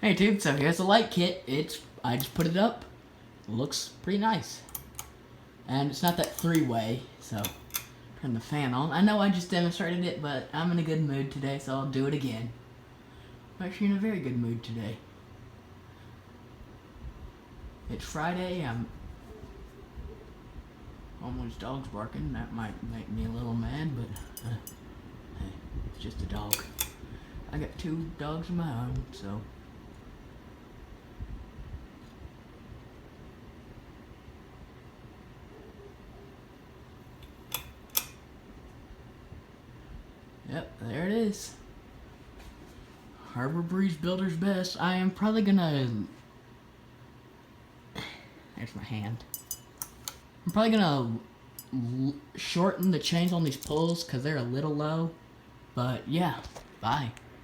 Hey dude, so here's the light kit. I just put it up. It looks pretty nice. And it's not that three-way, so turn the fan on. I know I just demonstrated it, but I'm in a good mood today, so I'll do it again. I'm actually in a very good mood today. It's Friday. Almost dog's barking. That might make me a little mad, but hey, it's just a dog. I got 2 dogs of my own, so. Yep, there it is. Harbor Breeze Builder's Best. I am probably gonna. There's my hand. I'm probably gonna shorten the chains on these pulls because they're a little low. But yeah, bye.